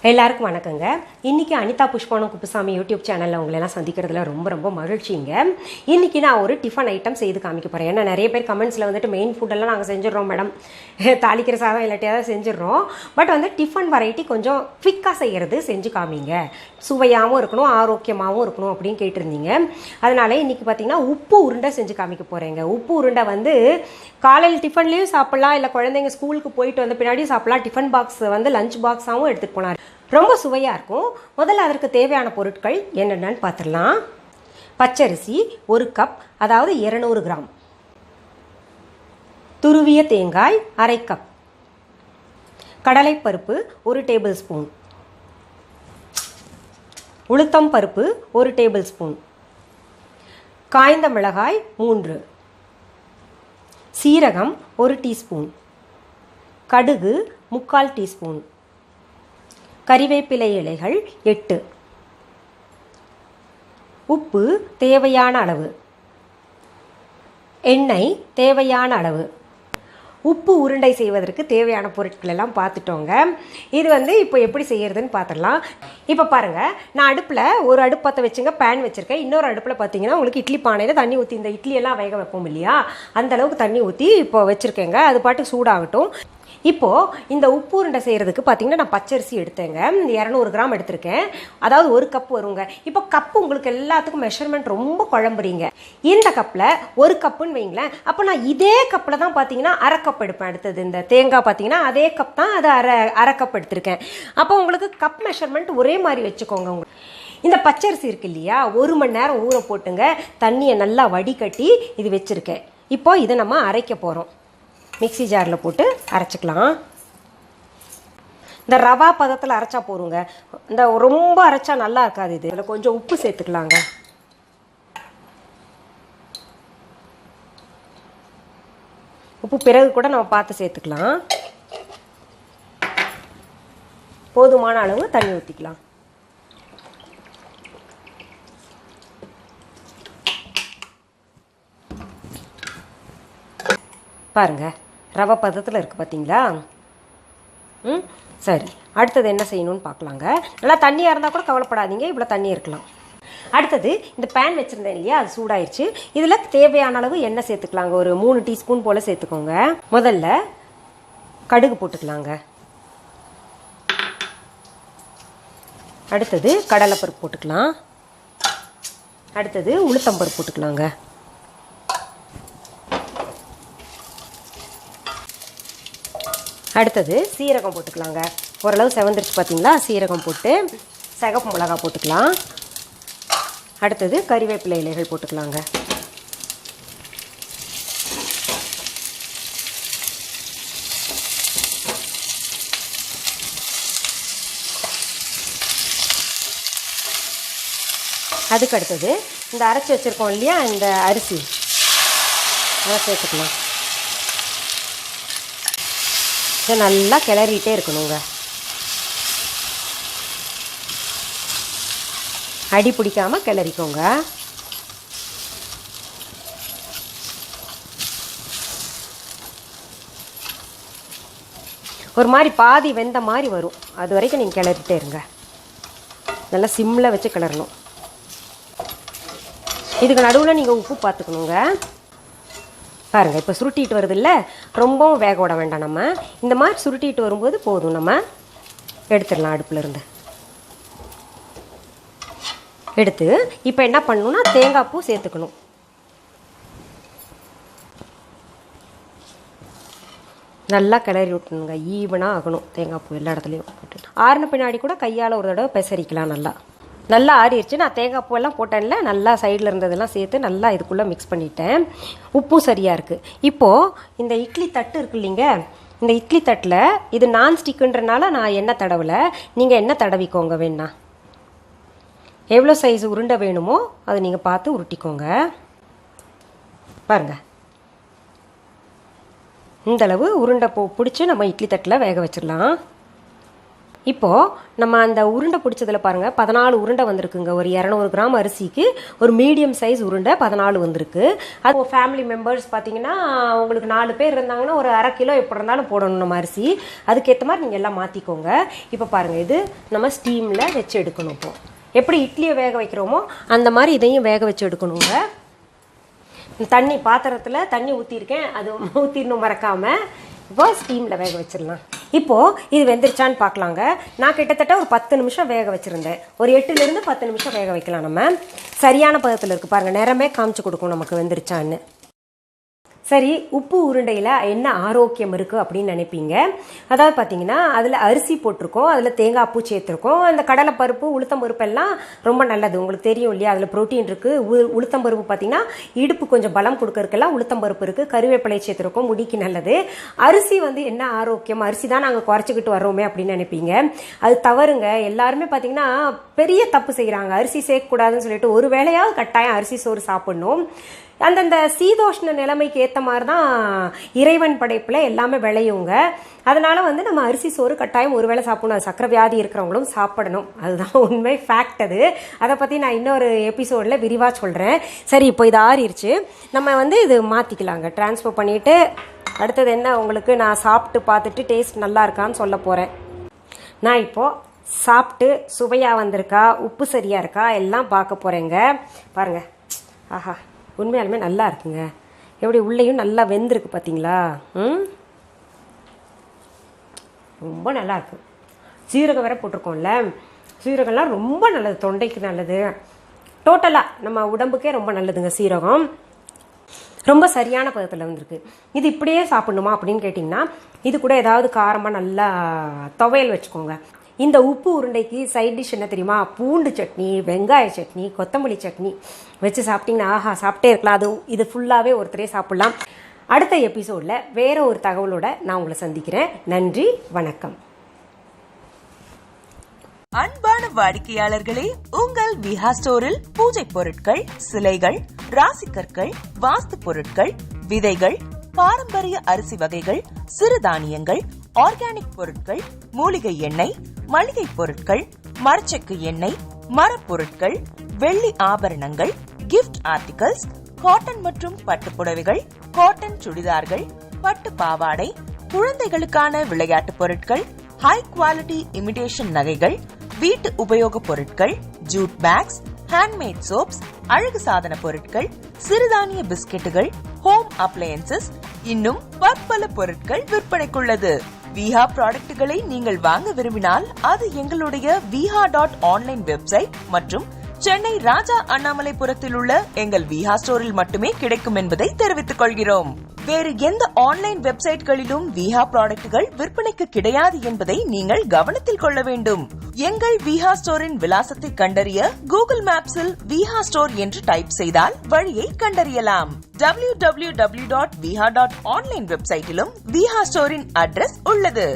எல்லாருக்கும் வணக்கங்க. இன்றைக்கி அனிதா புஷ்பானு குப்புசாமி யூடியூப் சேனலில் உங்களெல்லாம் சந்திக்கிறதுல ரொம்ப ரொம்ப மகிழ்ச்சிங்க. இன்றைக்கி நான் ஒரு டிஃபன் ஐட்டம் செய்து காமிக்க போகிறேன். ஏன்னா நிறைய பேர் கமெண்ட்ஸில் வந்துட்டு மெயின் ஃபுட்டெல்லாம் நாங்கள் செஞ்சிடறோம் மேடம், தாளிக்கிற சாதம் இல்லாட்டியாவது செஞ்சிடறோம், பட் வந்து டிஃபன் வெரைட்டி கொஞ்சம் குவிக்காக செய்கிறது செஞ்சு காமிங்க, சுவையாகவும் இருக்கணும் ஆரோக்கியமாகவும் இருக்கணும் அப்படின்னு கேட்டிருந்தீங்க. அதனால் இன்றைக்கி பார்த்திங்கன்னா உப்பு உருண்டை செஞ்சு காமிக்க போகிறேங்க. உப்பு உருண்டை வந்து காலையில் டிஃபன்லேயும் சாப்பிட்லாம், இல்லை குழந்தைங்க ஸ்கூலுக்கு போயிட்டு வந்த பின்னாடியும் சாப்பிட்லாம். டிஃபன் பாக்ஸ் வந்து லஞ்ச் பாக்ஸாகவும் எடுத்துகிட்டு போனார், ரொம்ப சுவையாக இருக்கும். முதல்ல அதற்கு தேவையான பொருட்கள் என்னென்னு பார்த்துடலாம். பச்சரிசி 1 கப், அதாவது 200 கிராம். துருவிய தேங்காய் 1/2 கப். கடலைப்பருப்பு 1 டேபிள் ஸ்பூன். உளுத்தம் பருப்பு 1 டேபிள் ஸ்பூன். காய்ந்த மிளகாய் 3. சீரகம் 1 டீஸ்பூன். கடுகு 3/4 டீஸ்பூன். கறிவேப்பிலை இலைகள் 8. உப்பு தேவையான அளவு. எண்ணெய் தேவையான அளவு. உப்பு உருண்டை செய்வதற்கு தேவையான பொருட்கள் எல்லாம் பார்த்துட்டோங்க. இது வந்து இப்போ எப்படி செய்யறதுன்னு பார்த்துடலாம். இப்போ பாருங்கள், நான் அடுப்பில் ஒரு அடுப்பு பற்ற வச்சுங்க, பேன் வச்சுருக்கேன். இன்னொரு அடுப்பில் பார்த்தீங்கன்னா உங்களுக்கு இட்லி பானையில் தண்ணி ஊற்றி, இந்த இட்லியெல்லாம் வேக வைப்போம் இல்லையா, அந்தளவுக்கு தண்ணி ஊற்றி இப்போ வச்சுருக்கேங்க. அது பாட்டுக்கு சூடாகட்டும். இப்போது இந்த உப்பு உருண்டை செய்கிறதுக்கு பார்த்தீங்கன்னா நான் பச்சரிசி எடுத்தேங்க, 200 கிராம் எடுத்திருக்கேன், அதாவது 1 கப் வருங்க. இப்போ கப்பு உங்களுக்கு எல்லாத்துக்கும் மெஷர்மெண்ட் ரொம்ப குழம்புறீங்க. இந்த கப்பில் 1 கப்புன்னு வைங்களேன். அப்போ நான் இதே கப்பில் தான் பார்த்தீங்கன்னா 1/2 கப் எடுப்பேன். அடுத்தது இந்த தேங்காய் பார்த்தீங்கன்னா அதே கப் தான், அது அரை கப் எடுத்திருக்கேன். அப்போ உங்களுக்கு கப் மெஷர்மெண்ட் ஒரே மாதிரி வச்சுக்கோங்க. இந்த பச்சரிசி இருக்கு இல்லையா, 1 மணி நேரம் ஊற போட்டுங்க, தண்ணியை நல்லா வடிகட்டி இது வச்சுருக்கேன். இப்போ இதை நம்ம அரைக்க போகிறோம். மிக்சி ஜாரில் போட்டு அரைச்சிக்கலாம். இந்த ரவா பதத்தில் அரைச்சா போருங்க, இந்த ரொம்ப அரைச்சா நல்லா இருக்காது. இது இதில் கொஞ்சம் உப்பு சேர்த்துக்கலாங்க. உப்பு பிறகு கூட நம்ம பார்த்து சேர்த்துக்கலாம். போதுமான அளவு தண்ணி ஊற்றிக்கலாம். பாருங்கள், ரவை பதத்தில் இருக்குது பார்த்தீங்களா. சரி, அடுத்தது என்ன செய்யணும்னு பார்க்கலாங்க. நல்லா தண்ணியாக இருந்தால் கூட கவலைப்படாதீங்க, இவ்வளோ தண்ணி இருக்கலாம். அடுத்தது இந்த பேன் வச்சுருந்தேன் இல்லையா, அது சூடாயிடுச்சு. இதில் தேவையான அளவு எண்ணெய் சேர்த்துக்கலாங்க. ஒரு 3 டீஸ்பூன் போல் சேர்த்துக்கோங்க. முதல்ல கடுகு போட்டுக்கலாங்க. அடுத்தது கடலைப்பருப்பு போட்டுக்கலாம். அடுத்தது உளுத்தம்பருப்பு போட்டுக்கலாங்க. அடுத்தது சீரகம் போட்டுக்கலாங்க. ஓரளவு செவந்துருச்சு பார்த்தீங்களா. சீரகம் போட்டு சிகப்பு மிளகா போட்டுக்கலாம். அடுத்தது கறிவேப்பிலை இலைகள் போட்டுக்கலாங்க. அதுக்கு அடுத்தது இந்த அரைச்சி வச்சுருக்கோம் இல்லையா, இந்த அரிசி, அதை சேர்த்துக்கலாம். இதை நல்லா கிளறிட்டே இருக்கணுங்க. அடி பிடிக்காமல் கிளறிக்கோங்க. ஒரு மாதிரி பாதி வெந்த மாதிரி வரும், அது வரைக்கும் நீங்கள் கிளறிட்டே இருங்க. நல்லா சிம்மில் வச்சு கிளறணும். இதுக்கு நடுவில் நீங்கள் உப்பு பார்த்துக்கணுங்க. பாருங்கள், இப்போ சுருட்டிட்டு வருது இல்லை, ரொம்பவும் வேக விட வேண்டாம். நம்ம இந்த மாதிரி சுருட்டிட்டு வரும்போது போதும், நம்ம எடுத்துடலாம் அடுப்பில் இருந்து. எடுத்து இப்போ என்ன பண்ணணும்னா தேங்காய் பூ சேர்த்துக்கணும். நல்லா கிளறி விட்டுணுங்க, ஈவனாக ஆகணும். தேங்காய் பூ எல்லா இடத்துலையும் போட்டு ஆறின பின்னாடி கூட கையால் ஒரு தடவை பெசரிக்கலாம். நல்லா ஆறிடுச்சு. நான் தேங்காய் பூவெல்லாம் போட்டேன்ல, நல்லா சைடில் இருந்ததெல்லாம் சேர்த்து நல்லா இதுக்குள்ளே மிக்ஸ் பண்ணிட்டேன். உப்பும் சரியாக இருக்குது. இப்போது இந்த இட்லி தட்டு இருக்கு இல்லைங்க, இந்த இட்லி தட்டில் இது நான்ஸ்டிக்குன்றனால நான் எண்ணெய் தடவலை, நீங்கள் எண்ணெய் தடவிக்கோங்க. வேணா எவ்வளோ சைஸ் உருண்டை வேணுமோ அதை நீங்கள் பார்த்து உருட்டிக்கோங்க. பாருங்கள், இந்தளவு உருண்டை பிடிச்சி நம்ம இட்லி தட்டில் வேக வச்சிடலாம். இப்போது நம்ம அந்த உருண்டை பிடிச்சதில் பாருங்கள் 14 உருண்டை வந்திருக்குங்க. ஒரு 200 கிராம் அரிசிக்கு ஒரு மீடியம் சைஸ் உருண்டை 14 வந்திருக்கு. அது ஃபேமிலி மெம்பர்ஸ் பார்த்தீங்கன்னா உங்களுக்கு 4 பேர் இருந்தாங்கன்னா ஒரு அரை கிலோ எப்படி இருந்தாலும் போடணும் நம்ம அரிசி. அதுக்கேற்ற மாதிரி நீங்கள் எல்லாம் மாற்றிக்கோங்க. இப்போ பாருங்கள், இது நம்ம ஸ்டீமில் வச்சு எடுக்கணும். இப்போ எப்படி இட்லியை வேக வைக்கிறோமோ அந்த மாதிரி இதையும் வேக வச்சு எடுக்கணுங்க. தண்ணி பாத்திரத்தில் தண்ணி ஊற்றிருக்கேன், அது ஊற்றிடணும் மறக்காமல். இப்போ ஸ்டீமில் வேக வச்சிடலாம். இப்போது இது வெந்துருச்சான்னு பார்க்கலாங்க. நான் கிட்டத்தட்ட ஒரு 10 நிமிஷம் வேக வச்சுருந்தேன். ஒரு 8லேருந்து 10 நிமிஷம் வேக வைக்கலாம். நம்ம சரியான பதத்தில் இருக்குது பாருங்கள், நேரமே காமிச்சு கொடுக்கும் நமக்கு வெந்துருச்சான்னு. சரி, உப்பு உருண்டையில் என்ன ஆரோக்கியம் இருக்குது அப்படின்னு நினைப்பீங்க. அதாவது பார்த்தீங்கன்னா அதில் அரிசி போட்டிருக்கோம், அதில் தேங்காய் பூ சேர்த்துருக்கோம். அந்த கடலைப்பருப்பு உளுத்தம்பருப்பு எல்லாம் ரொம்ப நல்லது, உங்களுக்கு தெரியும் இல்லையா. அதில் ப்ரோட்டீன் இருக்குது. உளுத்தம்பருப்பு பார்த்தீங்கன்னா இடுப்பு கொஞ்சம் பலம் கொடுக்கறதுக்கெல்லாம் உளுத்தம்பருப்பு இருக்குது. கருவேப்பிலை சேர்த்துருக்கோம், முடிக்கு நல்லது. அரிசி வந்து என்ன ஆரோக்கியம், அரிசி தான் நாங்கள் குறைச்சிக்கிட்டு வர்றோமே அப்படின்னு நினைப்பீங்க. அது தவறுங்க. எல்லாருமே பார்த்தீங்கன்னா பெரிய தப்பு செய்கிறாங்க. அரிசி சேர்க்கக்கூடாதுன்னு சொல்லிட்டு ஒரு வேளையாவது கட்டாயம் அரிசி சோறு சாப்பிடணும். அந்தந்த சீதோஷ்ண நிலைமைக்கு ஏற்ற மாதிரி தான் இறைவன் படைப்பில் எல்லாமே விளையுங்க. அதனால வந்து நம்ம அரிசி சோறு கட்டாயம் ஒரு வேளை சாப்பிடணும். அது சக்கரை வியாதி இருக்கிறவங்களும் சாப்பிடணும், அதுதான் உண்மை, ஃபேக்ட் அது. அதை பற்றி நான் இன்னொரு எபிசோடில் விரிவாக சொல்கிறேன். சரி, இப்போ இது ஆறிடுச்சு. நம்ம வந்து இது மாற்றிக்கலாங்க, ட்ரான்ஸ்ஃபர் பண்ணிவிட்டு. அடுத்தது என்ன, உங்களுக்கு நான் சாப்பிட்டு பார்த்துட்டு டேஸ்ட் நல்லா இருக்கான்னு சொல்ல போகிறேன். நான் இப்போது சாப்பிட்டு சுவையாக வந்திருக்கா, உப்பு சரியாக இருக்கா எல்லாம் பார்க்க போகிறேங்க. பாருங்கள், ஆஹா, உண்மையாலுமே நல்லா இருக்குங்க. எப்படி உள்ளேயும் நல்லா வெந்திருக்கு பார்த்தீங்களா. ரொம்ப நல்லா இருக்கு. சீரகம் வேற போட்டிருக்கோம்ல, சீரகம்லாம் ரொம்ப நல்லது, தொண்டைக்கு நல்லது, டோட்டலாக நம்ம உடம்புக்கே ரொம்ப நல்லதுங்க சீரகம். ரொம்ப சரியான பதத்தில் வந்திருக்கு. இது இப்படியே சாப்பிடணுமா அப்படின்னு கேட்டிங்கன்னா இது கூட ஏதாவது காரமாக நல்லா துவையல் வச்சுக்கோங்க. இந்த உப்பு உருண்டைக்கு சைட் டிஷ் என்ன தெரியுமா, பூண்டு சட்னி, வெங்காய சட்னி, கொத்தமல்லி சட்னி வச்சு சாப்பிட்டிங்கன்னா ஆஹா, சாப்பிட்டே இருக்கலாம். அது இது ஃபுல்லாகவே ஒருத்தரே சாப்பிட்லாம். அடுத்த எபிசோடில் வேற ஒரு தகவலோட நான் உங்களை சந்திக்கிறேன். நன்றி, வணக்கம். அன்பான வாடிக்கையாளர்களே, உங்கள் விஹா ஸ்டோரில் பூஜை பொருட்கள், சிலைகள், ராசிக்கற்கள், வாஸ்து பொருட்கள், விதைகள், பாரம்பரிய அரிசி வகைகள், சிறுதானியங்கள், ஆர்கானிக் பொருட்கள், மூலிகை எண்ணெய், மளிகை பொருட்கள், மரச்செக்கு எண்ணெய், மரப்பொருட்கள், வெள்ளி ஆபரணங்கள், கிஃப்ட் ஆர்டிகல்ஸ், காட்டன் மற்றும் பட்டு புடவைகள், காட்டன் சுடிதார்கள், பட்டு பாவாடை, குழந்தைகளுக்கான விளையாட்டு பொருட்கள், ஹை குவாலிட்டி இமிடேஷன் நகைகள், வீட்டு உபயோக பொருட்கள், ஜூட் பேக்ஸ், ஹேண்ட்மேட் சோப்ஸ், அழகு சாதன பொருட்கள், சிறுதானிய பிஸ்கெட்டுகள், ஹோம் அப்ளையன்சஸ், இன்னும் பற்பல பொருட்கள் விற்பனைக்குள்ளது. விஹா ப்ராடக்ட்களை நீங்கள் வாங்க விரும்பினால் அது எங்களுடைய viha.online வெப்சைட் மற்றும் சென்னை ராஜா அண்ணாமலைபுரத்தில் உள்ள எங்கள் விஹா ஸ்டோரில் மட்டுமே கிடைக்கும் என்பதை தெரிவித்துக் கொள்கிறோம். வேறு எந்த ஆன்லைன் வெப்சைட்களிலும் விஹா ப்ராடக்ட்கள் விற்பனைக்கு கிடையாது என்பதை நீங்கள் கவனத்தில் கொள்ள வேண்டும். எங்கள் விஹா ஸ்டோரின் விலாசத்தை கண்டறிய கூகுள் மேப்ஸில் விஹா ஸ்டோர் என்று டைப் செய்தால் வழியை கண்டறியலாம். www.viha.online வெப்சைட்டிலும் விஹா ஸ்டோரின் அட்ரஸ் உள்ளது.